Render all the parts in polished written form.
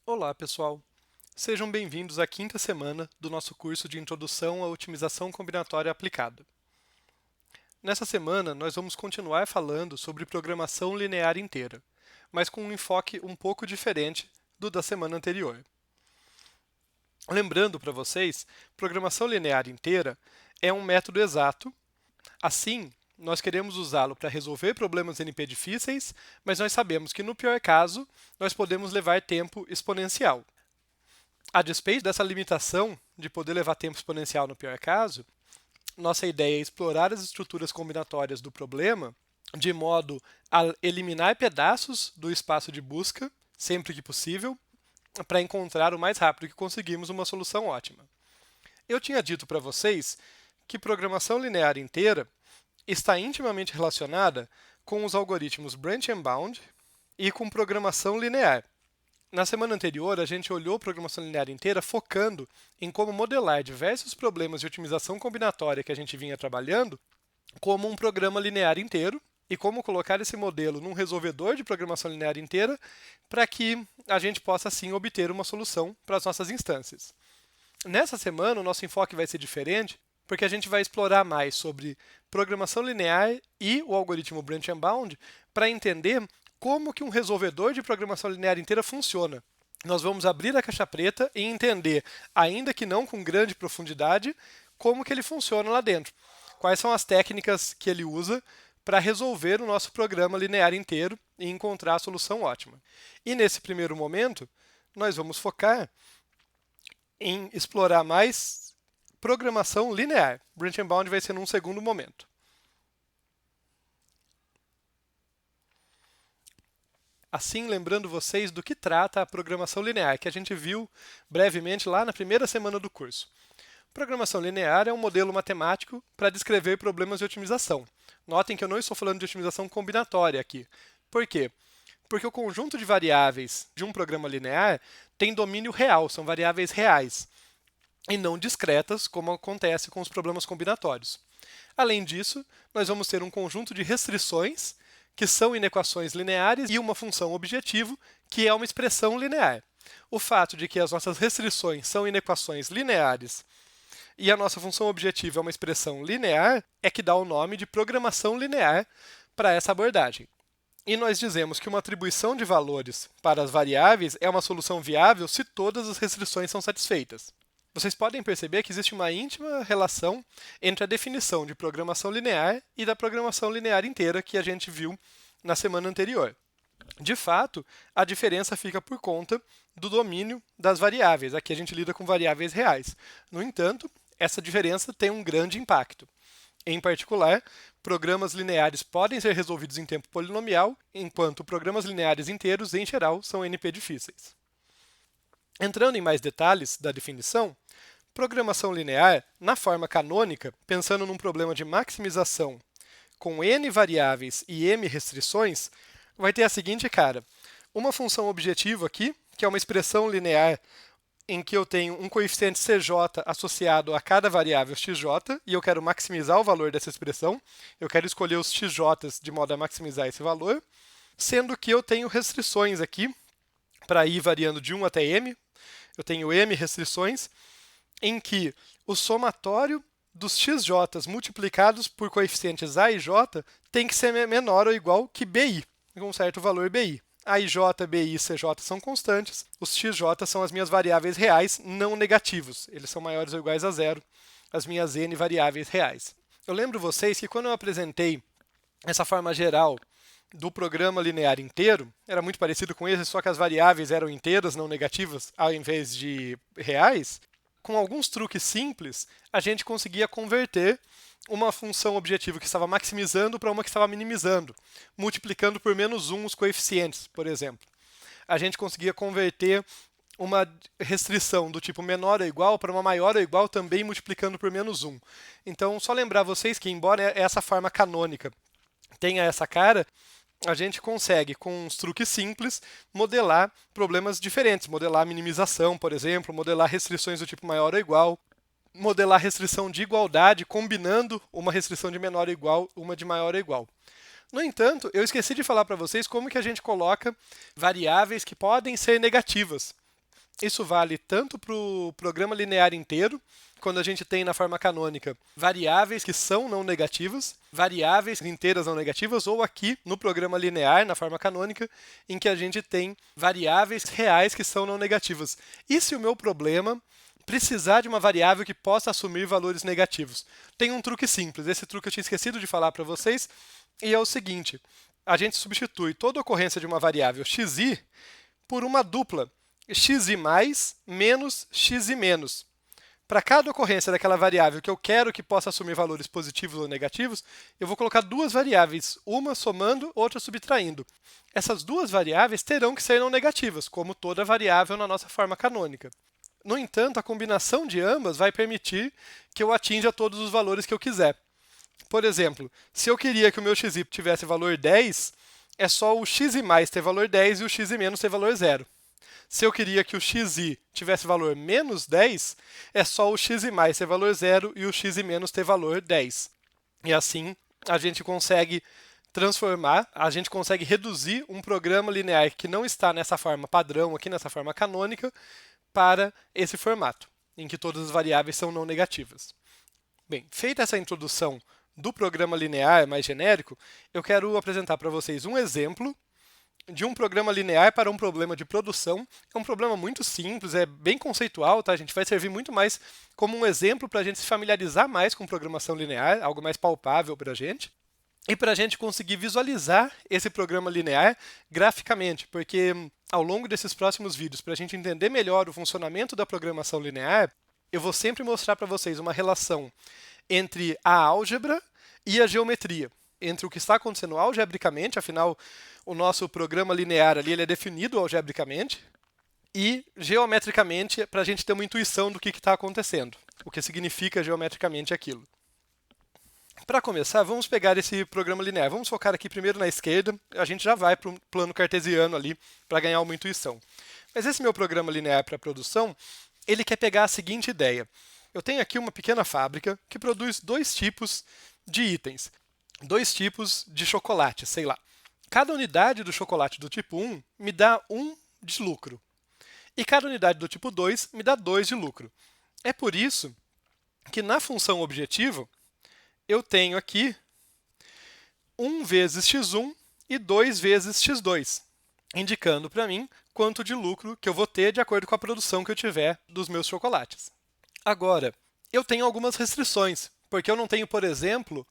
Olá, pessoal! Sejam bem-vindos à quinta semana do nosso curso de Introdução à Otimização Combinatória Aplicada. Nessa semana, nós vamos continuar falando sobre programação linear inteira, mas com um enfoque um pouco diferente do da semana anterior. Lembrando para vocês, programação linear inteira é um método exato. Assim, nós queremos usá-lo para resolver problemas NP difíceis, mas nós sabemos que, no pior caso, nós podemos levar tempo exponencial. A despeito dessa limitação de poder levar tempo exponencial no pior caso, nossa ideia é explorar as estruturas combinatórias do problema de modo a eliminar pedaços do espaço de busca, sempre que possível, para encontrar o mais rápido que conseguimos uma solução ótima. Eu tinha dito para vocês que programação linear inteira está intimamente relacionada com os algoritmos Branch and Bound e com programação linear. Na semana anterior, a gente olhou programação linear inteira focando em como modelar diversos problemas de otimização combinatória que a gente vinha trabalhando como um programa linear inteiro e como colocar esse modelo num resolvedor de programação linear inteira para que a gente possa, assim, obter uma solução para as nossas instâncias. Nessa semana, o nosso enfoque vai ser diferente, porque a gente vai explorar mais sobre programação linear e o algoritmo Branch and Bound para entender como que um resolvedor de programação linear inteira funciona. Nós vamos abrir a caixa preta e entender, ainda que não com grande profundidade, como que ele funciona lá dentro. Quais são as técnicas que ele usa para resolver o nosso programa linear inteiro e encontrar a solução ótima. E nesse primeiro momento, nós vamos focar em explorar mais programação linear. Branch and Bound vai ser num segundo momento. Assim, lembrando vocês do que trata a programação linear, que a gente viu brevemente lá na primeira semana do curso. Programação linear é um modelo matemático para descrever problemas de otimização. Notem que eu não estou falando de otimização combinatória aqui. Por quê? Porque o conjunto de variáveis de um programa linear tem domínio real, são variáveis reais, e não discretas, como acontece com os problemas combinatórios. Além disso, nós vamos ter um conjunto de restrições, que são inequações lineares, e uma função objetivo, que é uma expressão linear. O fato de que as nossas restrições são inequações lineares e a nossa função objetiva é uma expressão linear é que dá o nome de programação linear para essa abordagem. E nós dizemos que uma atribuição de valores para as variáveis é uma solução viável se todas as restrições são satisfeitas. Vocês podem perceber que existe uma íntima relação entre a definição de programação linear e da programação linear inteira que a gente viu na semana anterior. De fato, a diferença fica por conta do domínio das variáveis. Aqui a gente lida com variáveis reais. No entanto, essa diferença tem um grande impacto. Em particular, programas lineares podem ser resolvidos em tempo polinomial, enquanto programas lineares inteiros, em geral, são NP difíceis. Entrando em mais detalhes da definição, programação linear, na forma canônica, pensando num problema de maximização com n variáveis e m restrições, vai ter a seguinte cara. Uma função objetiva aqui, que é uma expressão linear em que eu tenho um coeficiente cj associado a cada variável xj, e eu quero maximizar o valor dessa expressão. Eu quero escolher os xj's de modo a maximizar esse valor, sendo que eu tenho restrições aqui, para ir variando de 1 até m. Eu tenho m restrições, em que o somatório dos xj's multiplicados por coeficientes a e j tem que ser menor ou igual que bi, com um certo valor bi. A i, bi e cj são constantes, os xj são as minhas variáveis reais não negativos. Eles são maiores ou iguais a zero, as minhas n variáveis reais. Eu lembro vocês que quando eu apresentei essa forma geral do programa linear inteiro, era muito parecido com esse, só que as variáveis eram inteiras, não negativas, ao invés de reais. Com alguns truques simples, a gente conseguia converter uma função objetiva que estava maximizando para uma que estava minimizando, multiplicando por menos 1 os coeficientes, por exemplo. A gente conseguia converter uma restrição do tipo menor ou igual para uma maior ou igual, também multiplicando por menos 1. Então, só lembrar vocês que, embora essa forma canônica tenha essa cara, a gente consegue, com uns truques simples, modelar problemas diferentes. Modelar minimização, por exemplo, modelar restrições do tipo maior ou igual, modelar restrição de igualdade, combinando uma restrição de menor ou igual, uma de maior ou igual. No entanto, eu esqueci de falar para vocês como que a gente coloca variáveis que podem ser negativas. Isso vale tanto para o programa linear inteiro, quando a gente tem na forma canônica variáveis que são não negativas, variáveis inteiras não negativas, ou aqui no programa linear, na forma canônica, em que a gente tem variáveis reais que são não negativas. E se o meu problema precisar de uma variável que possa assumir valores negativos? Tem um truque simples, esse truque eu tinha esquecido de falar para vocês, e é o seguinte: a gente substitui toda ocorrência de uma variável xi por uma dupla xi mais menos xi menos. Para cada ocorrência daquela variável que eu quero que possa assumir valores positivos ou negativos, eu vou colocar duas variáveis, uma somando, outra subtraindo. Essas duas variáveis terão que ser não negativas, como toda variável na nossa forma canônica. No entanto, a combinação de ambas vai permitir que eu atinja todos os valores que eu quiser. Por exemplo, se eu queria que o meu xi tivesse valor 10, é só o xi mais ter valor 10 e o xi menos ter valor 0. Se eu queria que o xi tivesse valor menos 10, é só o xi mais ter valor 0 e o xi menos ter valor 10. E assim a gente consegue transformar, a gente consegue reduzir um programa linear que não está nessa forma padrão, aqui nessa forma canônica, para esse formato, em que todas as variáveis são não negativas. Bem, feita essa introdução do programa linear mais genérico, eu quero apresentar para vocês um exemplo de um programa linear para um problema de produção. É um problema muito simples, é bem conceitual, tá? A gente vai servir muito mais como um exemplo para a gente se familiarizar mais com programação linear, algo mais palpável para a gente. E para a gente conseguir visualizar esse programa linear graficamente, porque ao longo desses próximos vídeos, para a gente entender melhor o funcionamento da programação linear, eu vou sempre mostrar para vocês uma relação entre a álgebra e a geometria, entre o que está acontecendo algebricamente, afinal, o nosso programa linear ali ele é definido algebricamente, e geometricamente, para a gente ter uma intuição do que está acontecendo, o que significa geometricamente aquilo. Para começar, vamos pegar esse programa linear. Vamos focar aqui primeiro na esquerda, a gente já vai para um plano cartesiano ali para ganhar uma intuição. Mas esse meu programa linear para produção, ele quer pegar a seguinte ideia. Eu tenho aqui uma pequena fábrica que produz dois tipos de itens, dois tipos de chocolate, sei lá. Cada unidade do chocolate do tipo 1 me dá 1 de lucro. E cada unidade do tipo 2 me dá 2 de lucro. É por isso que na função objetivo, eu tenho aqui 1 vezes x1 e 2 vezes x2, indicando para mim quanto de lucro que eu vou ter de acordo com a produção que eu tiver dos meus chocolates. Agora, eu tenho algumas restrições, porque eu não tenho, por exemplo,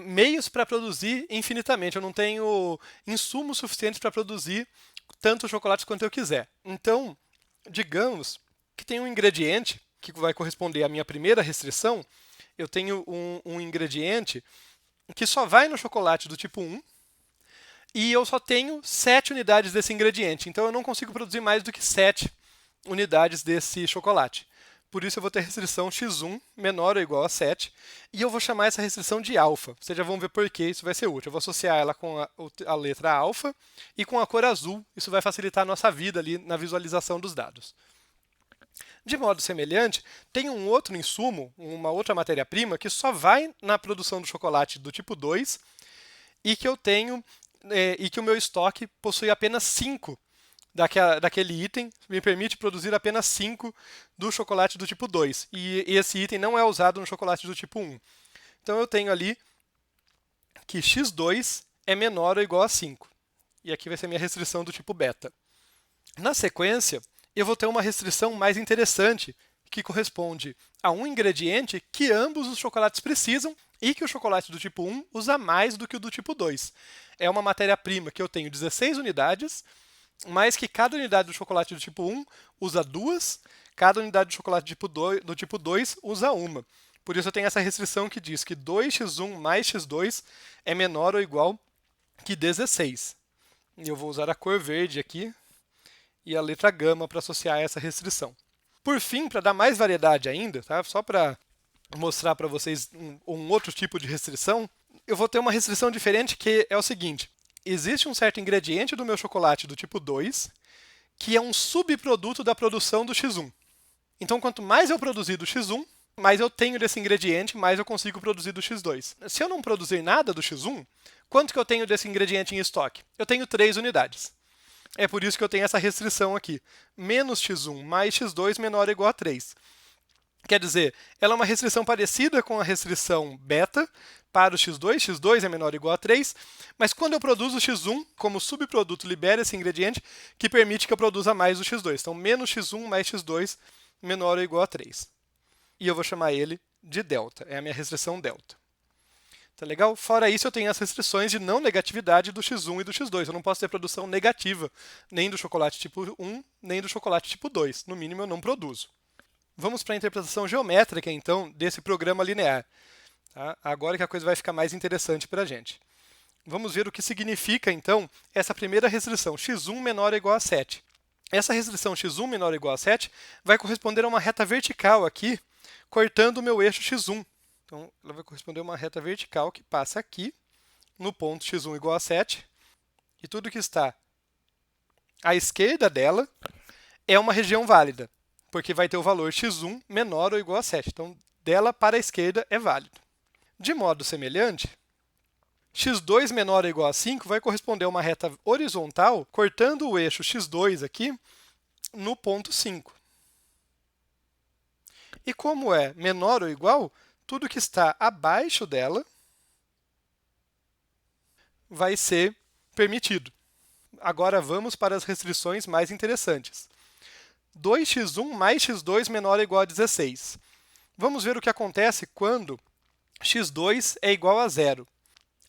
meios para produzir infinitamente. Eu não tenho insumos suficientes para produzir tanto chocolate quanto eu quiser. Então, digamos que tem um ingrediente que vai corresponder à minha primeira restrição. Eu tenho um ingrediente que só vai no chocolate do tipo 1 e eu só tenho 7 unidades desse ingrediente. Então, eu não consigo produzir mais do que 7 unidades desse chocolate. Por isso, eu vou ter restrição x1 menor ou igual a 7, e eu vou chamar essa restrição de alfa. Vocês já vão ver por que isso vai ser útil. Eu vou associar ela com a letra alfa e com a cor azul. Isso vai facilitar a nossa vida ali na visualização dos dados. De modo semelhante, tem um outro insumo, uma outra matéria-prima, que só vai na produção do chocolate do tipo 2 e que eu tenho e que o meu estoque possui apenas 5 daquele item, me permite produzir apenas 5 do chocolate do tipo 2. E esse item não é usado no chocolate do tipo 1. Então, eu tenho ali que x2 é menor ou igual a 5. E aqui vai ser minha restrição do tipo beta. Na sequência, eu vou ter uma restrição mais interessante, que corresponde a um ingrediente que ambos os chocolates precisam e que o chocolate do tipo 1 usa mais do que o do tipo 2. É uma matéria-prima que eu tenho 16 unidades, mas que cada unidade do chocolate do tipo 1 usa 2, cada unidade do chocolate do tipo 2 usa 1. Por isso, eu tenho essa restrição que diz que 2x1 mais x2 é menor ou igual que 16. E eu vou usar a cor verde aqui e a letra gama para associar essa restrição. Por fim, para dar mais variedade ainda, tá? Só para mostrar para vocês um outro tipo de restrição, eu vou ter uma restrição diferente que é o seguinte. Existe um certo ingrediente do meu chocolate do tipo 2 que é um subproduto da produção do x1. Então, quanto mais eu produzir do x1, mais eu tenho desse ingrediente, mais eu consigo produzir do x2. Se eu não produzir nada do x1, quanto que eu tenho desse ingrediente em estoque? Eu tenho 3 unidades. É por isso que eu tenho essa restrição aqui. Menos x1 mais x2 menor ou igual a 3. Quer dizer, ela é uma restrição parecida com a restrição beta para o x2. x2 é menor ou igual a 3. Mas quando eu produzo x1, como subproduto libera esse ingrediente que permite que eu produza mais o x2. Então, menos x1 mais x2 menor ou igual a 3. E eu vou chamar ele de delta. É a minha restrição delta. Tá legal? Fora isso, eu tenho as restrições de não negatividade do x1 e do x2. Eu não posso ter produção negativa nem do chocolate tipo 1, nem do chocolate tipo 2. No mínimo, eu não produzo. Vamos para a interpretação geométrica, então, desse programa linear. Tá? Agora que a coisa vai ficar mais interessante para a gente. Vamos ver o que significa, então, essa primeira restrição, x1 menor ou igual a 7. Essa restrição x1 menor ou igual a 7 vai corresponder a uma reta vertical aqui, cortando o meu eixo x1. Então, ela vai corresponder a uma reta vertical que passa aqui, no ponto x1 igual a 7, e tudo que está à esquerda dela é uma região válida, porque vai ter o valor x1 menor ou igual a 7. Então, dela para a esquerda é válido. De modo semelhante, x2 menor ou igual a 5 vai corresponder a uma reta horizontal, cortando o eixo x2 aqui no ponto 5. E como é menor ou igual, tudo que está abaixo dela vai ser permitido. Agora vamos para as restrições mais interessantes. 2x1 mais x2 menor ou igual a 16. Vamos ver o que acontece quando x2 é igual a 0.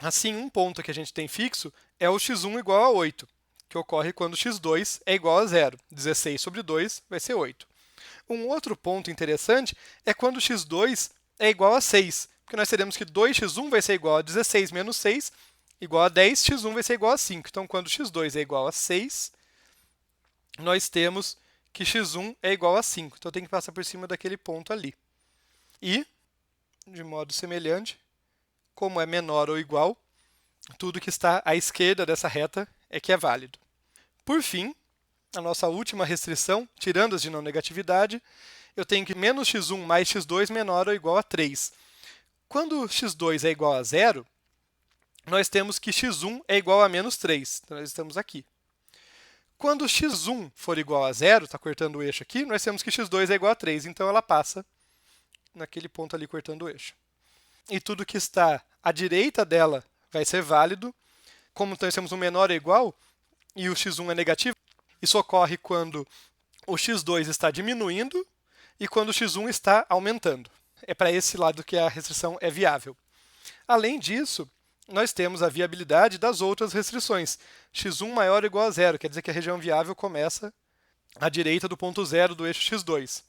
Assim, um ponto que a gente tem fixo é o x1 igual a 8, que ocorre quando x2 é igual a 0. 16 sobre 2 vai ser 8. Um outro ponto interessante é quando x2 é igual a 6, porque nós teremos que 2x1 vai ser igual a 16 menos 6, igual a 10, x1 vai ser igual a 5. Então, quando x2 é igual a 6, nós temos que x1 é igual a 5. Então, eu tenho que passar por cima daquele ponto ali. E, de modo semelhante, como é menor ou igual, tudo que está à esquerda dessa reta é que é válido. Por fim, a nossa última restrição, tirando as de não negatividade, eu tenho que menos x1 mais x2 menor ou igual a 3. Quando x2 é igual a 0, nós temos que x1 é igual a menos 3. Então, nós estamos aqui. Quando x1 for igual a 0, está cortando o eixo aqui, nós temos que x2 é igual a 3. Então, ela passa naquele ponto ali cortando o eixo. E tudo que está à direita dela vai ser válido. Como nós temos um menor ou igual e o x1 é negativo, isso ocorre quando o x2 está diminuindo e quando o x1 está aumentando. É para esse lado que a restrição é viável. Além disso, nós temos a viabilidade das outras restrições. x1 maior ou igual a 0, quer dizer que a região viável começa à direita do ponto 0 do eixo x2.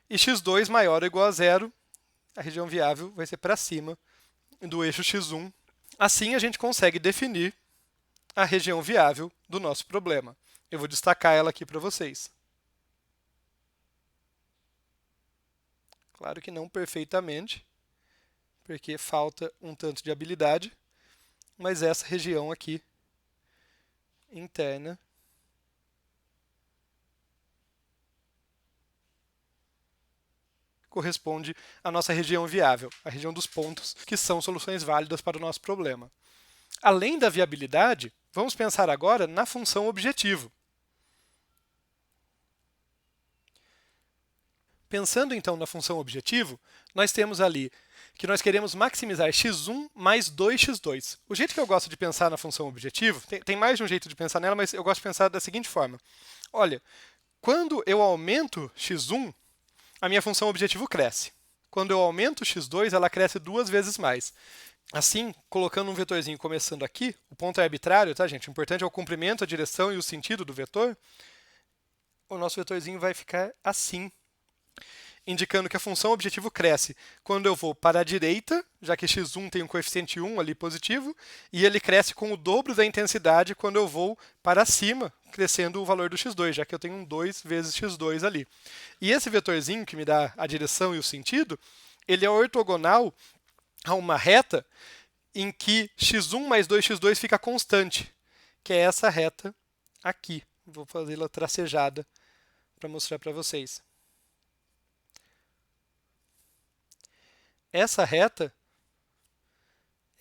E x2 maior ou igual a 0, a região viável vai ser para cima do eixo x1. Assim, a gente consegue definir a região viável do nosso problema. Eu vou destacar ela aqui para vocês. Claro que não perfeitamente, porque falta um tanto de habilidade, mas essa região aqui, interna, corresponde à nossa região viável, a região dos pontos que são soluções válidas para o nosso problema. Além da viabilidade, vamos pensar agora na função objetivo. Pensando então na função objetivo, nós temos ali que nós queremos maximizar x1 mais 2x2. O jeito que eu gosto de pensar na função objetivo, tem mais de um jeito de pensar nela, mas eu gosto de pensar da seguinte forma. Olha, quando eu aumento x1, a minha função objetivo cresce. Quando eu aumento x2, ela cresce 2 vezes mais. Assim, colocando um vetorzinho começando aqui, o ponto é arbitrário, tá, gente? O importante é o comprimento, a direção e o sentido do vetor. O nosso vetorzinho vai ficar assim, indicando que a função objetivo cresce quando eu vou para a direita, já que x1 tem um coeficiente 1 ali positivo, e ele cresce com o dobro da intensidade quando eu vou para cima, crescendo o valor do x2, já que eu tenho um 2 vezes x2 ali. E esse vetorzinho, que me dá a direção e o sentido, ele é ortogonal a uma reta em que x1 mais 2x2 fica constante, que é essa reta aqui. Vou fazê-la tracejada para mostrar para vocês. Essa reta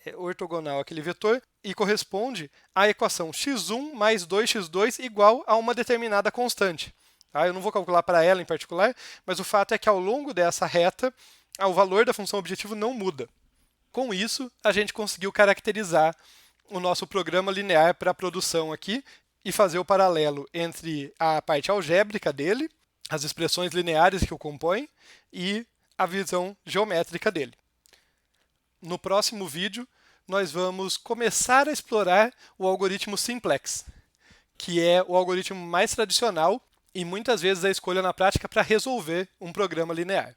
é ortogonal àquele vetor e corresponde à equação x1 mais 2x2 igual a uma determinada constante. Tá? Eu não vou calcular para ela em particular, mas o fato é que ao longo dessa reta, o valor da função objetivo não muda. Com isso, a gente conseguiu caracterizar o nosso programa linear para a produção aqui e fazer o paralelo entre a parte algébrica dele, as expressões lineares que o compõem, e a visão geométrica dele. No próximo vídeo, nós vamos começar a explorar o algoritmo simplex, que é o algoritmo mais tradicional e muitas vezes a escolha na prática para resolver um programa linear.